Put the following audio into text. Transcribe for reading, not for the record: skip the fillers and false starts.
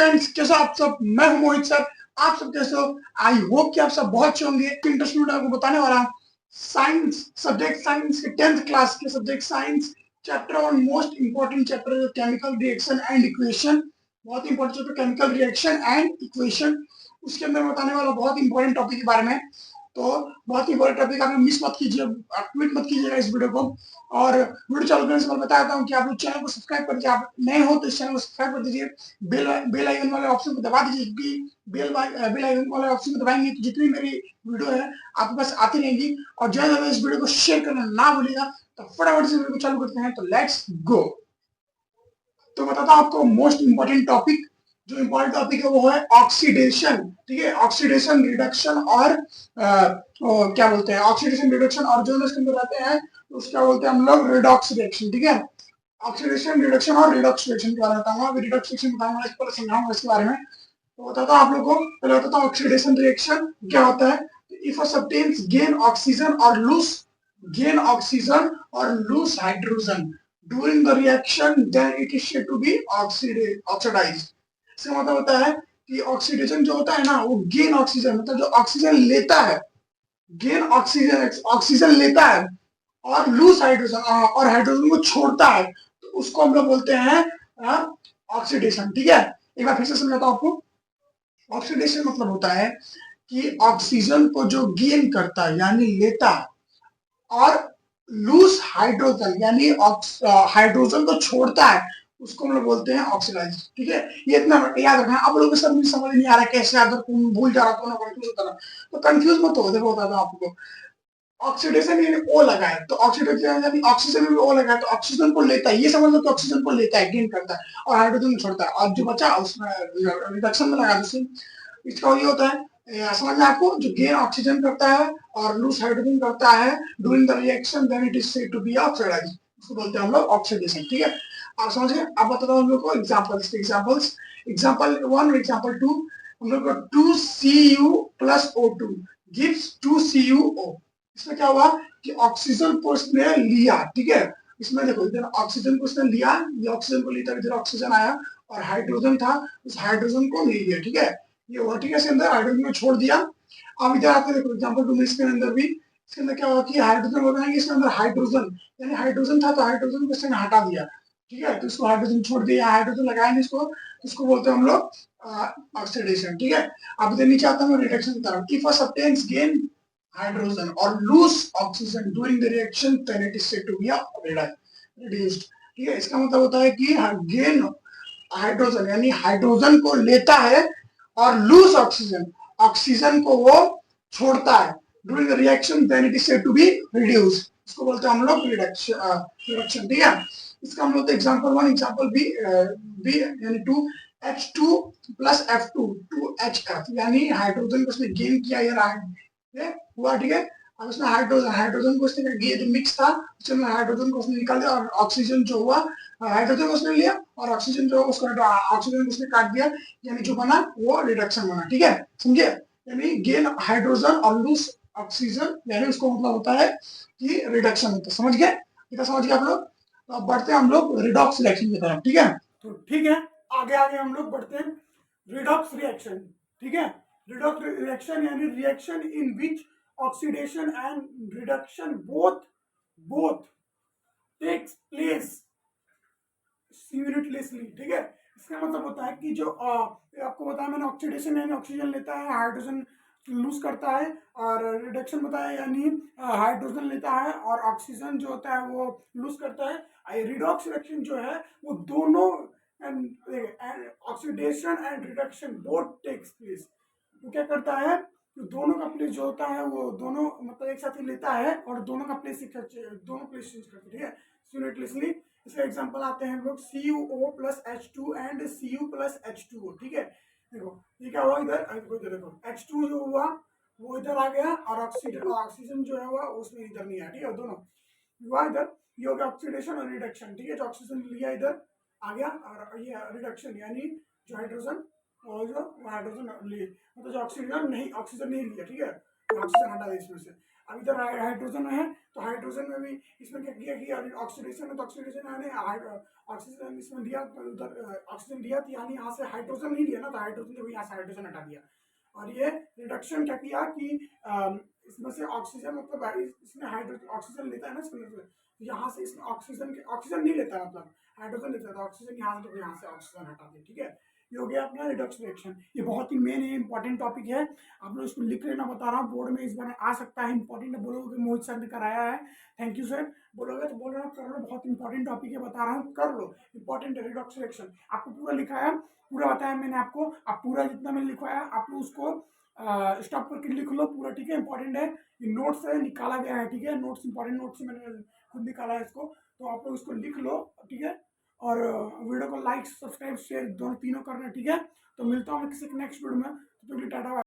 Friends, कैसे आप सब। मैं हूं मोहित सर। आप सब कैसे हो? आई होप कि आप सब बहुत अच्छे होंगे। इंटरेस्ट में आपको बताने वाला हूं साइंस सब्जेक्ट, साइंस के 10th क्लास के subject science chapter one, most important chapter chemical reaction and equation. बहुत important chapter chemical reaction and equation. उसके अंदर मैं बताने वाला बहुत इंपॉर्टेंट टॉपिक के बारे में। तो बहुत ही इंपॉर्टेंट टॉपिक, आप मिस मत कीजिए, क्विट मत कीजिएगा इस वीडियो को। और वीडियो चालू करने से पहले बताता हूँ कि आप लोग चैनल को सब्सक्राइब कर दीजिए। आप नए हो तो इस चैनल को सब्सक्राइब कर दीजिए। बेल आइकन वाले ऑप्शन को दबा दीजिए, क्योंकि बेल आइकन वाले ऑप्शन को दबाएंगे तो जितनी मेरी वीडियो है आपके पास आती रहेंगी। और जो है इस वीडियो को शेयर करना ना भूलिएगा। तो फटाफट से वीडियो को चालू करते हैं, तो लेट्स गो। तो बताता हूँ आपको मोस्ट इंपॉर्टेंट टॉपिक। जो इंपॉर्टेंट टॉपिक है वो है ऑक्सीडेशन। ठीक है, ऑक्सीडेशन रिडक्शन और क्या बोलते हैं, ऑक्सीडेशन रिडक्शन और जो इसके अंदर रहते हैं उसका बोलते हैं हम लोग रिडॉक्स रिएक्शन। ठीक है, ऑक्सीडेशन रिडक्शन और रिडॉक्स रिएक्शन के बारे में बताऊंगा। अभी रिडॉक्स रिएक्शन बताऊंगा, इसको पहले समझाऊंगा इसके बारे में। तो बताता हूँ आप लोग को, पहले बताता हूँ ऑक्सीडेशन रिएक्शन क्या होता है। If a substance gain oxygen और lose hydrogen during the reaction, then it is said to be oxidized. इसका मतलब होता है कि ऑक्सीडेशन जो होता है ना, वो गेन ऑक्सीजन, मतलब जो ऑक्सीजन लेता है, गेन ऑक्सीजन लेता है और लूज हाइड्रोजन और हाइड्रोजन को छोड़ता है, तो उसको हम लोग बोलते हैं ऑक्सीडेशन। ठीक है, एक बार फिर से समझाता हूँ आपको। ऑक्सीडेशन मतलब होता है कि ऑक्सीजन को जो गेन करता है यानी लेता है, और लूज हाइड्रोजन यानी हाइड्रोजन को छोड़ता है, उसको हम लोग बोलते हैं ऑक्सीडाइज। ठीक है, ये इतना याद रखना। आप लोगों को सब समझ नहीं आ रहा कैसे, अगर तुम भूल जा रहा हो, कंफ्यूज होता रहा, तो कंफ्यूज मत हो। देखो बताता हूं आपको। ऑक्सीडेशन यानी ओ लगा है, तो ऑक्सीडेशन यानी ऑक्सीजन में भी ओ लगा है, तो ऑक्सीजन को लेता है, ये समझ लो कि ऑक्सीजन को लेता है, गेन करता है, और हाइड्रोजन को छोड़ता है, और जो बचा उसमें रिडक्शन में लगा दूसरी। इसका ये होता है, समझ में आपको, जो गेन ऑक्सीजन करता है और लूज हाइड्रोजन करता है during the reaction, then it is said to be oxidised. इसको बोलते हैं हम लोग ऑक्सीडेशन। ठीक है, आप समझ गए। अब बताता हूँ हम लोग को examples. Example one, example two. हम लोग को 2Cu plus O2 gives 2CuO। इसमें क्या हुआ कि ऑक्सीजन को इसने लिया। ठीक है, इसमें देखो, इधर ऑक्सीजन को इसने लिया, ये ऑक्सीजन को लिया, इधर ऑक्सीजन आया और हाइड्रोजन था, उस हाइड्रोजन को नहीं लिया। ठीक है, ये वर्टिकल के अंदर हाइड्रोजन को छोड़ दिया। अब इधर आते देखो एग्जांपल टू में, इसके अंदर भी, इसके अंदर क्या हुआ कि हाइड्रोजन होता है, इसके अंदर हाइड्रोजन यानी हाइड्रोजन था, तो हाइड्रोजन को इसने हटा दिया। ठीक है, तो इसको हाइड्रोजन छोड़ दिया, हाइड्रोजन लगाया नहीं इसको, इसको बोलते हैं हम लोग ऑक्सीडेशन। ठीक है, अब इधर नीचे आता है रिडक्शन की तरफ। If a substance gain hydrogen और lose oxygen during the reaction, then it is said to be reduced. ठीक है, इसका मतलब होता है कि गेन हाइड्रोजन यानी हाइड्रोजन को लेता है और लूज ऑक्सीजन, ऑक्सीजन को वो छोड़ता है during the reaction, then it is said to be reduce. इसको बोलते हैं हम लोग रिडक्शन। ठीक है, इसका हम लोग एग्जांपल वन, एग्जांपल बी यानी 2H2 प्लस F2 2HF, यानी हाइड्रोजन को उसने गेन किया, ये हुआ। ठीक है, अब उसमें हाइड्रोजन को उसने, ये जो मिक्स था उसमें हाइड्रोजन को उसने निकाल दिया, और ऑक्सीजन जो हुआ, हाइड्रोजन को उसने लिया और ऑक्सीजन जो उसको, ऑक्सीजन को उसने काट दिया, यानी जो बना वो रिडक्शन बना। ठीक है, समझे, यानी गेन हाइड्रोजन और लूज ऑक्सीजन, यानी उसको मतलब होता है कि रिडक्शन होता है। समझ गए, इतना समझ गए आप लोग। तो अब बढ़ते हैं हम लोग रिडॉक्स रिएक्शन की तरफ। ठीक है, तो ठीक है, आगे आगे हम लोग बढ़ते हैं रिडॉक्स रिएक्शन। ठीक है, रिडॉक्स रिएक्शन यानी reaction in which oxidation and reduction both takes place simultaneously. ठीक है, इसका मतलब होता है कि जो आपको बताया मैंने, ऑक्सीडेशन यानी ऑक्सीजन लेता है, हाइड्रोजन लूज करता है, और रिडक्शन बताया यानी हाइड्रोजन लेता है और ऑक्सीजन जो होता है वो लूज करता है। रिडॉक्स रिएक्शन जो है वो दोनों oxidation and reduction both takes place, वो क्या करता है, तो दोनों का प्लेस जो होता है वो दोनों मतलब एक साथ ही लेता है और दोनों का प्लेस दोनों प्लेस चेंज करता है। ठीक है, सिमिलटेनियसली। इसका एग्जांपल आते हैं हम लोग CuO plus H2 and Cu plus H2O। ठीक है, देखो ये क्या हुआ, इधर देखो H2 जो हुआ वो इधर आ गया, और ऑक्सीजन जो है हुआ उसमें इधर नहीं आया। ठीक है, दोनों हुआ इधर, ये हो गया ऑक्सीडेशन और रिडक्शन। ठीक है, जो ऑक्सीजन लिया इधर आ गया, और ये रिडक्शन यानी जो हाइड्रोजन, और जो हाइड्रोजन लिए, मतलब जो ऑक्सीजन नहीं लिया। ठीक है, ऑक्सीजन हटा दे इसमें से। अब इधर हाइड्रोजन है, तो हाइड्रोजन में भी इसमें क्या किया कि ऑक्सीडेशन है, तो ऑक्सीडेशन यानी ऑक्सीजन इसमें दिया, तो उधर ऑक्सीजन दिया, तो यानी यहाँ से हाइड्रोजन नहीं दिया ना, तो हाइड्रोजन देखो यहाँ से हाइड्रोजन हटा दिया। और ये रिडक्शन क्या किया कि इसमें से ऑक्सीजन मतलब इसमें हाइड्रोजन ऑक्सीजन लेता है ना इसमें से, तो यहाँ से इसमें ऑक्सीजन नहीं लेता, मतलब हाइड्रोजन लेता है, तो ऑक्सीजन यहाँ से, तो यहाँ से ऑक्सीजन हटा दिया, ठीक है। ये हो गया अपना रिडक्शन रिएक्शन। ये बहुत ही मेन इंपॉर्टेंट टॉपिक है, आप लोग इसको लिख लेना, बता रहा हूँ बोर्ड में इस बार आ सकता है, इंपॉर्टेंट है। बोलोगे कि मोहित सर ने कराया है, थैंक यू सर, बोलोगे तो बोल रहा हूँ कर लो, बहुत इंपॉर्टेंट टॉपिक है, बता रहा हूँ कर लो, इंपॉर्टेंट है रिडक्शन रिएक्शन। आपको पूरा लिखाया, पूरा बताया मैंने आपको, आप पूरा जितना मैंने लिखवाया आप लोग उसको स्टॉप करके लिख लो पूरा, ठीक है, इंपॉर्टेंट है। ये नोट्स है, निकाला गया है, ठीक है, नोट्स इंपॉर्टेंट नोट्स मैंने खुद निकाला है इसको, तो आप लोग इसको लिख लो, ठीक है। और वीडियो को लाइक सब्सक्राइब शेयर दोनों तीनों करना, ठीक है। तो मिलता हूँ मैं किसी नेक्स्ट वीडियो में, तो टाटा।